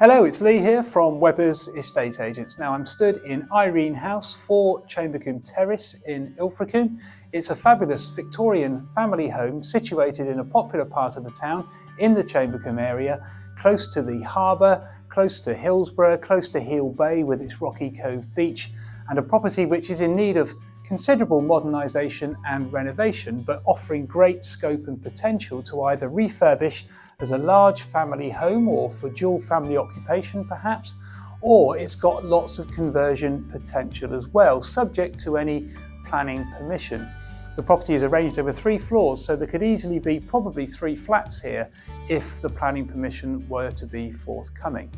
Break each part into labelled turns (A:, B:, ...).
A: Hello, it's Lee here from Webber's Estate Agents. Now I'm stood in Irene House, 4 Chambercombe Terrace in Ilfracombe. It's a fabulous Victorian family home situated in a popular part of the town in the Chambercombe area, close to the harbour, close to Hillsborough, close to Heel Bay with its rocky cove beach, and a property which is in need of considerable modernisation and renovation, but offering great scope and potential to either refurbish as a large family home or for dual family occupation perhaps, or it's got lots of conversion potential as well, subject to any planning permission. The property is arranged over 3 floors, so there could easily be probably 3 flats here if the planning permission were to be forthcoming.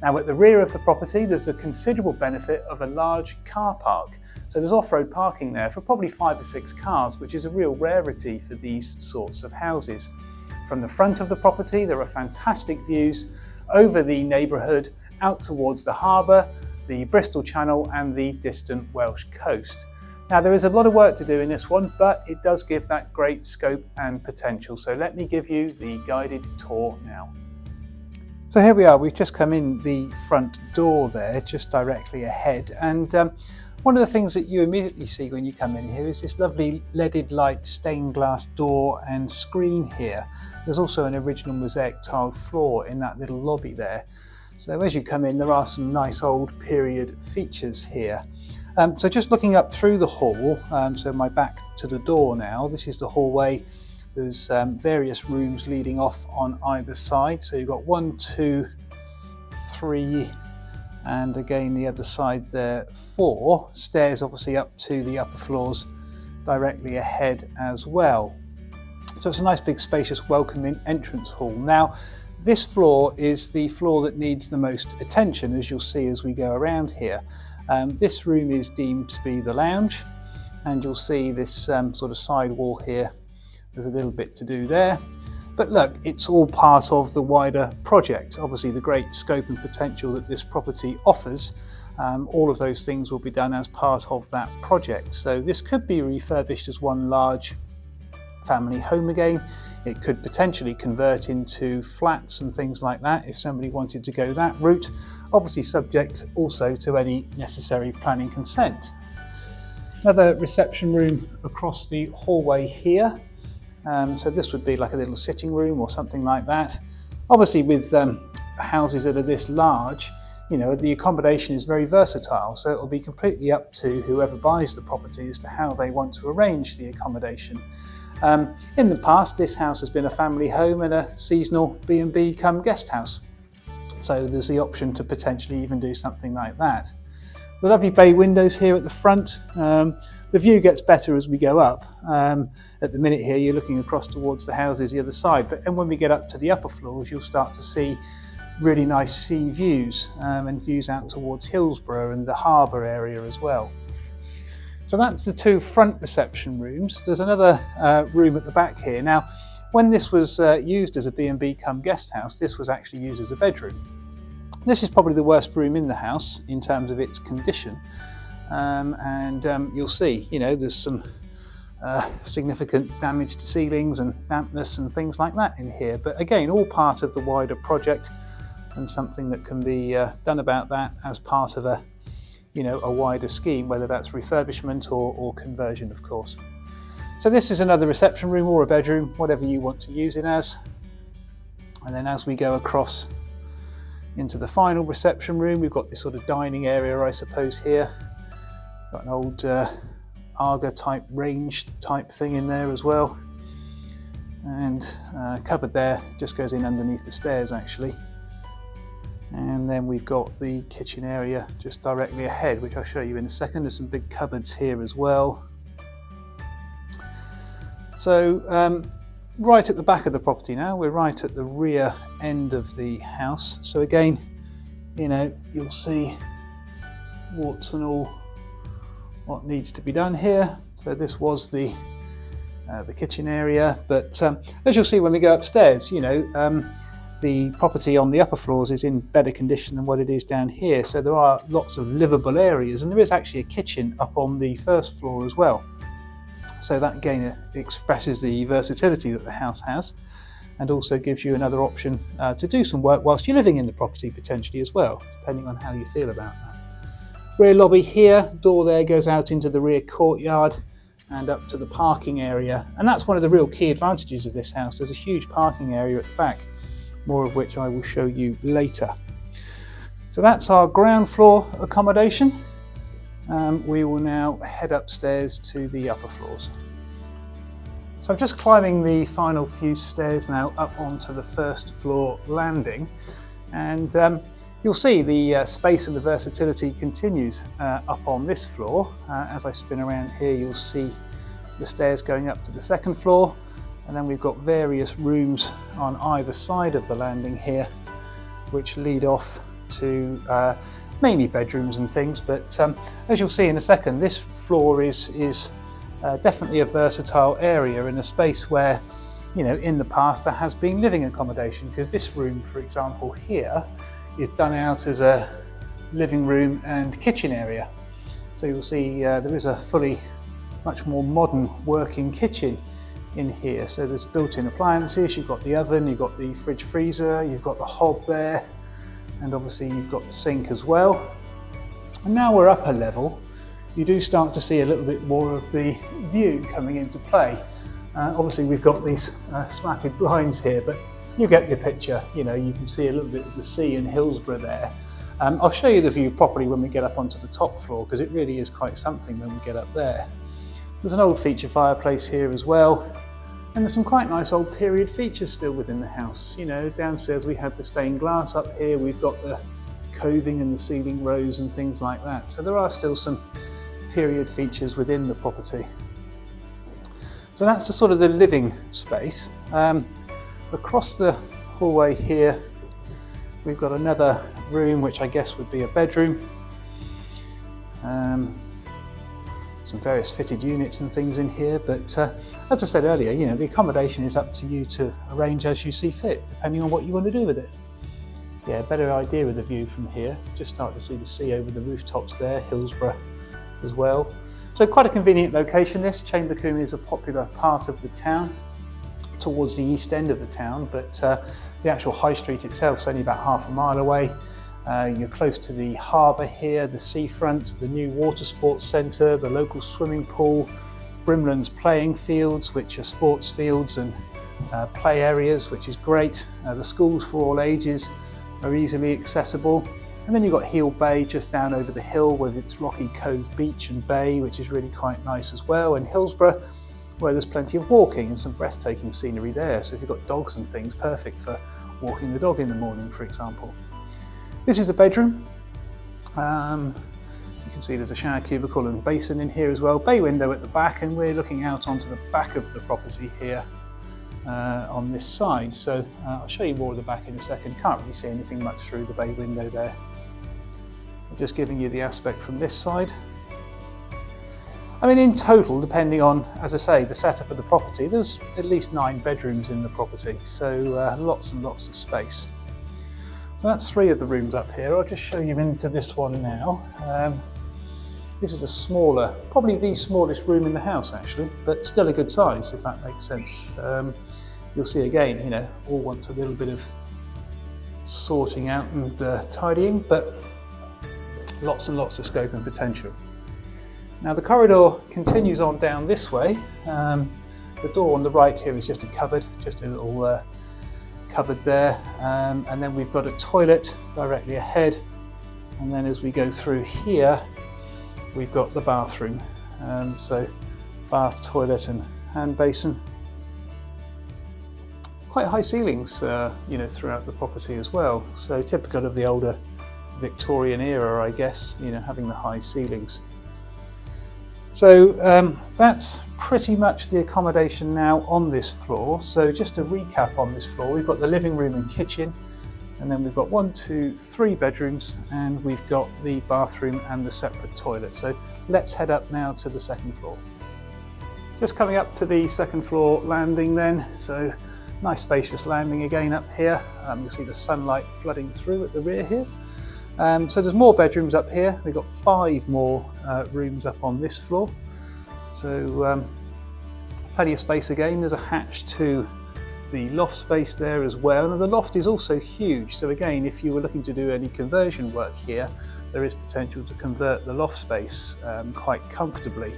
A: Now at the rear of the property there's a considerable benefit of a large car park. So there's off-road parking there for probably 5 or 6 cars, which is a real rarity for these sorts of houses. From the front of the property, there are fantastic views over the neighbourhood, out towards the harbour, the Bristol Channel and the distant Welsh coast. Now there is a lot of work to do in this one, but it does give that great scope and potential. So let me give you the guided tour now. So here we are, we've just come in the front door there, just directly ahead, and one of the things that you immediately see when you come in here is this lovely leaded light stained glass door and screen here. There's also an original mosaic tiled floor in that little lobby there. So as you come in, there are some nice old period features here. So just looking up through the hall, so my back to the door now, this is the hallway. There's various rooms leading off on either side. So you've got 1, 2, 3, and again the other side there 4. Stairs obviously up to the upper floors directly ahead as well. So it's a nice big spacious welcoming entrance hall. Now this floor is the floor that needs the most attention, as you'll see as we go around here. This room is deemed to be the lounge, and you'll see this sort of side wall here. There's a little bit to do there. But look, it's all part of the wider project. Obviously the great scope and potential that this property offers, all of those things will be done as part of that project. So this could be refurbished as one large family home again. It could potentially convert into flats and things like that if somebody wanted to go that route. Obviously subject also to any necessary planning consent. Another reception room across the hallway here. So this would be like a little sitting room or something like that. Obviously with houses that are this large, you know, the accommodation is very versatile, so it will be completely up to whoever buys the property as to how they want to arrange the accommodation. In the past, this house has been a family home and a seasonal B&B come guest house. So there's the option to potentially even do something like that. The lovely bay windows here at the front. The view gets better as we go up. At the minute here you're looking across towards the houses the other side, but when we get up to the upper floors you'll start to see really nice sea views and views out towards Hillsborough and the harbour area as well. So that's the 2 front reception rooms. There's another room at the back here. Now when this was used as a B&B come guest house, this was actually used as a bedroom. This is probably the worst room in the house in terms of its condition, and you'll see, you know, there's some significant damage to ceilings and dampness and things like that in here. But again, all part of the wider project and something that can be done about that as part of a, you know, a wider scheme, whether that's refurbishment or conversion, of course. So this is another reception room or a bedroom, whatever you want to use it as. And then as we go across into the final reception room, we've got this sort of dining area, I suppose, here. Got an old Aga type range type thing in there as well. And cupboard there just goes in underneath the stairs actually. And then we've got the kitchen area just directly ahead, which I'll show you in a second. There's some big cupboards here as well. So right at the back of the property now, we're right at the rear end of the house. So again, you know, you'll see warts and all what needs to be done here. So this was the kitchen area, but as you'll see when we go upstairs, you know, the property on the upper floors is in better condition than what it is down here. So there are lots of livable areas, and there is actually a kitchen up on the first floor as well. So that again expresses the versatility that the house has. and also gives you another option to do some work whilst you're living in the property potentially as well, depending on how you feel about that. Rear lobby here, door there goes out into the rear courtyard and up to the parking area, and that's one of the real key advantages of this house. There's a huge parking area at the back, more of which I will show you later. So that's our ground floor accommodation. We will now head upstairs to the upper floors. So I'm just climbing the final few stairs now up onto the first floor landing, and you'll see the space and the versatility continues up on this floor. As I spin around here, you'll see the stairs going up to the second floor, and then we've got various rooms on either side of the landing here, which lead off to mainly bedrooms and things. But as you'll see in a second, this floor is definitely a versatile area in a space where, you know, in the past there has been living accommodation, because this room, for example, here is done out as a living room and kitchen area. So you'll see there is a fully much more modern working kitchen in here. So there's built-in appliances, you've got the oven, you've got the fridge freezer, you've got the hob there, and obviously you've got the sink as well. And now we're upper level, you do start to see a little bit more of the view coming into play. Obviously we've got these slatted blinds here, but you get the picture. You know, you can see a little bit of the sea in Hillsborough there. I'll show you the view properly when we get up onto the top floor, because it really is quite something when we get up there. There's an old feature fireplace here as well, and there's some quite nice old period features still within the house. You know, downstairs we have the stained glass, up here we've got the coving and the ceiling rose and things like that. So there are still some period features within the property. So that's the sort of the living space. Across the hallway here, we've got another room, which I guess would be a bedroom. Some various fitted units and things in here, but as I said earlier, you know, the accommodation is up to you to arrange as you see fit, depending on what you want to do with it. Yeah, better idea of the view from here. Just start to see the sea over the rooftops there, Hillsborough as well. So quite a convenient location this. Chambercombe is a popular part of the town, towards the east end of the town, but the actual high street itself is only about half a mile away. You're close to the harbour here, the seafront, the new water sports centre, the local swimming pool, Brimland's playing fields, which are sports fields and play areas, which is great. The schools for all ages are easily accessible. And then you've got Heel Bay just down over the hill with its Rocky Cove beach and bay, which is really quite nice as well. And Hillsborough, where there's plenty of walking and some breathtaking scenery there. So if you've got dogs and things, perfect for walking the dog in the morning, for example. This is a bedroom. You can see there's a shower cubicle and basin in here as well. Bay window at the back, and we're looking out onto the back of the property here on this side. So I'll show you more of the back in a second. Can't really see anything much through the bay window there. I'm just giving you the aspect from this side. I mean, in total, depending on, as I say, the setup of the property, there's at least 9 bedrooms in the property, so lots and lots of space. So that's 3 of the rooms up here. I'll just show you into this one now. This is a smaller, probably the smallest room in the house actually, but still a good size, if that makes sense. You'll see again, you know, all wants a little bit of sorting out and tidying, but lots and lots of scope and potential. Now the corridor continues on down this way. The door on the right here is just a cupboard, just a little cupboard there, and then we've got a toilet directly ahead, and then as we go through here we've got the bathroom. So bath, toilet and hand basin. Quite high ceilings you know, throughout the property as well, so typical of the older Victorian era, I guess, you know, having the high ceilings. So that's pretty much the accommodation now on this floor. So just to recap on this floor, we've got the living room and kitchen, and then we've got 1, 2, 3 bedrooms, and we've got the bathroom and the separate toilet. So let's head up now to the second floor. Just coming up to the second floor landing then, so nice spacious landing again up here. You'll see the sunlight flooding through at the rear here. So there's more bedrooms up here. We've got 5 more rooms up on this floor. So plenty of space again. There's a hatch to the loft space there as well, and the loft is also huge. So again, if you were looking to do any conversion work here, there is potential to convert the loft space quite comfortably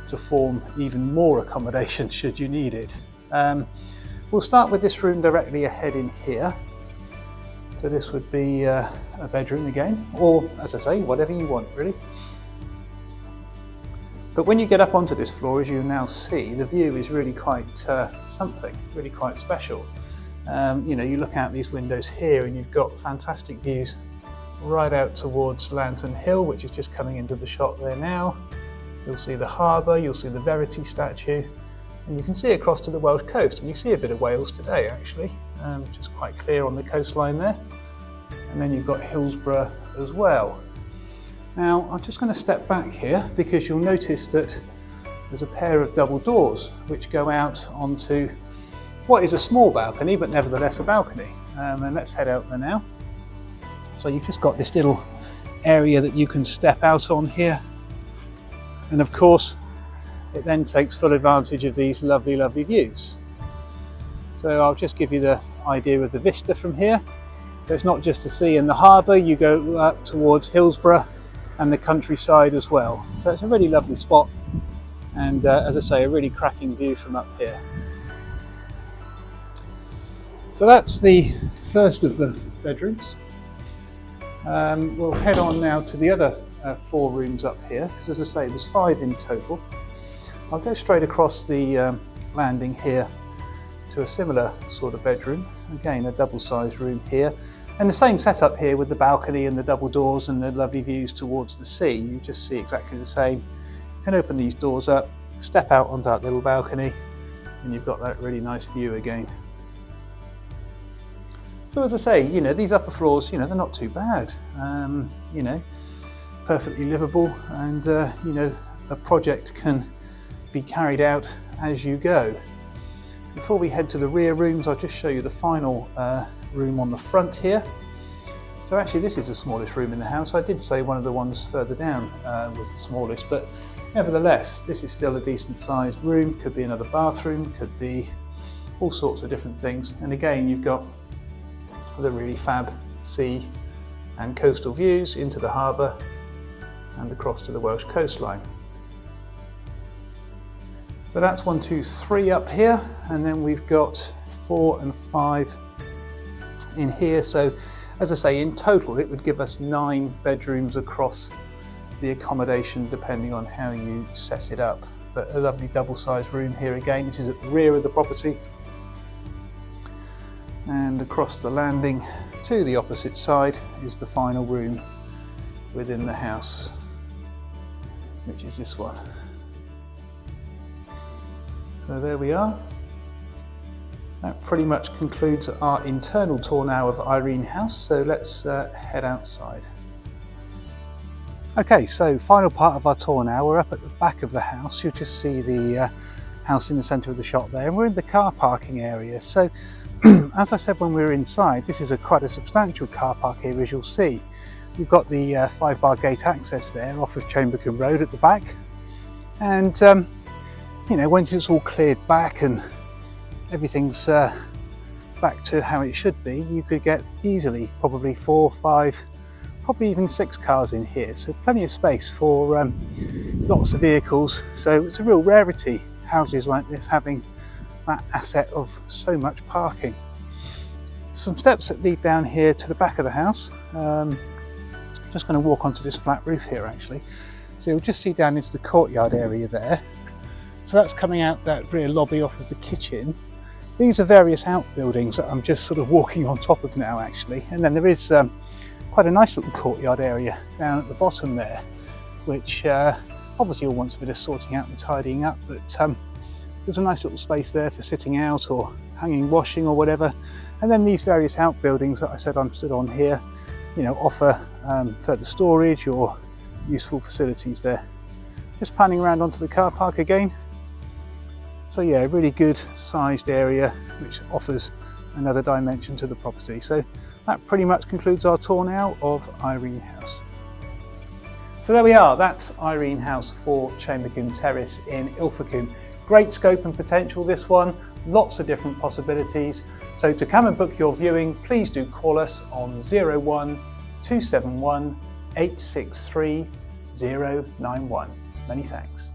A: to form even more accommodation should you need it. We'll start with this room directly ahead in here. So this would be a bedroom again, or as I say, whatever you want really. But when you get up onto this floor, as you now see, the view is really quite something, really quite special. You know, you look out these windows here and you've got fantastic views right out towards Lantern Hill, which is just coming into the shot there now. You'll see the harbour, you'll see the Verity statue, and you can see across to the Welsh coast, and you see a bit of Wales today actually, which is quite clear on the coastline there. And then you've got Hillsborough as well. Now, I'm just going to step back here because you'll notice that there's a pair of double doors which go out onto what is a small balcony, but nevertheless a balcony. And let's head out there now. So you've just got this little area that you can step out on here. And of course, it then takes full advantage of these lovely, lovely views. So I'll just give you the idea of the vista from here. So it's not just the sea and the harbour, you go up towards Hillsborough and the countryside as well. So it's a really lovely spot, and as I say, a really cracking view from up here. So that's the first of the bedrooms. We'll head on now to the other 4 rooms up here, because as I say, there's 5 in total. I'll go straight across the landing here to a similar sort of bedroom. Again, a double-sized room here. And the same setup here with the balcony and the double doors and the lovely views towards the sea. You just see exactly the same. You can open these doors up, step out onto that little balcony, and you've got that really nice view again. So as I say, you know, these upper floors, you know, they're not too bad. You know, perfectly livable, and you know, a project can be carried out as you go. Before we head to the rear rooms, I'll just show you the final room on the front here. So actually this is the smallest room in the house. I did say one of the ones further down was the smallest, but nevertheless this is still a decent sized room. Could be another bathroom, could be all sorts of different things. And again, you've got the really fab sea and coastal views into the harbour and across to the Welsh coastline. So that's 1, 2, 3 up here, and then we've got 4 and 5 in here. So as I say, in total it would give us 9 bedrooms across the accommodation, depending on how you set it up. But a lovely double-sized room here again. This is at the rear of the property, and across the landing to the opposite side is the final room within the house, which is this one. So there we are. That pretty much concludes our internal tour now of Irene House, so let's head outside. Okay, so final part of our tour now. We're up at the back of the house. You'll just see the house in the centre of the shot there, and we're in the car parking area. So as I said when we were inside, this is quite a substantial car park here, as you'll see. We've got the 5-bar gate access there off of Chambercombe Road at the back, and you know, once it's all cleared back and everything's back to how it should be, you could get easily probably 4, 5, probably even 6 cars in here. So plenty of space for lots of vehicles. So it's a real rarity, houses like this having that asset of so much parking. Some steps that lead down here to the back of the house. Just going to walk onto this flat roof here actually. So you'll just see down into the courtyard area there. So that's coming out that rear lobby off of the kitchen. These are various outbuildings that I'm just sort of walking on top of now actually. And then there is quite a nice little courtyard area down at the bottom there, which obviously all wants a bit of sorting out and tidying up, but there's a nice little space there for sitting out or hanging washing or whatever. And then these various outbuildings that I said I'm stood on here, you know, offer further storage or useful facilities there. Just panning around onto the car park again. So yeah, a really good sized area which offers another dimension to the property. So that pretty much concludes our tour now of Irene House. So there we are, that's Irene House 4 Chambercombe Terrace in Ilfracombe. Great scope and potential, this one. lots of different possibilities. So to come and book your viewing, please do call us on 01 271 863 091. Many thanks.